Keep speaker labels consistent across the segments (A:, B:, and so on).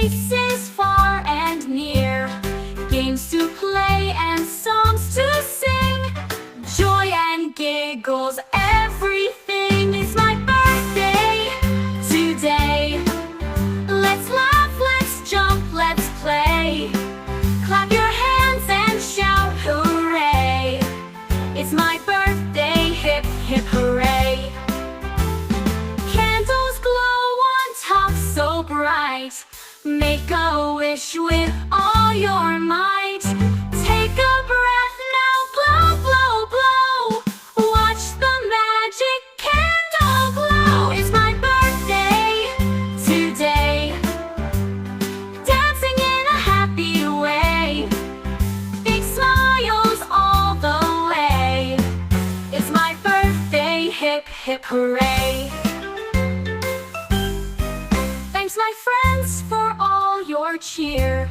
A: faces far and near, games to play and songs to sing, joy and giggles, everything. It's my birthday today. Let's laugh, let's jump, let's play. Clap your hands and shout hooray. It's my birthday, hip hip hooray. Candles glow on top so bright. Make a wish with all your might. Take a breath now, blow, blow, blow. Watch the magic candle glow. It's my birthday today. Dancing in a happy way. Big smiles all the way. It's my birthday, hip hip hooray. Thanks my friends for all your cheer.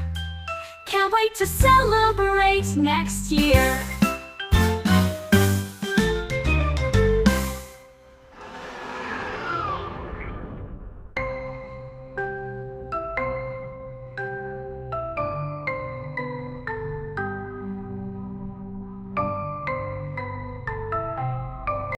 A: Can't wait to celebrate next year.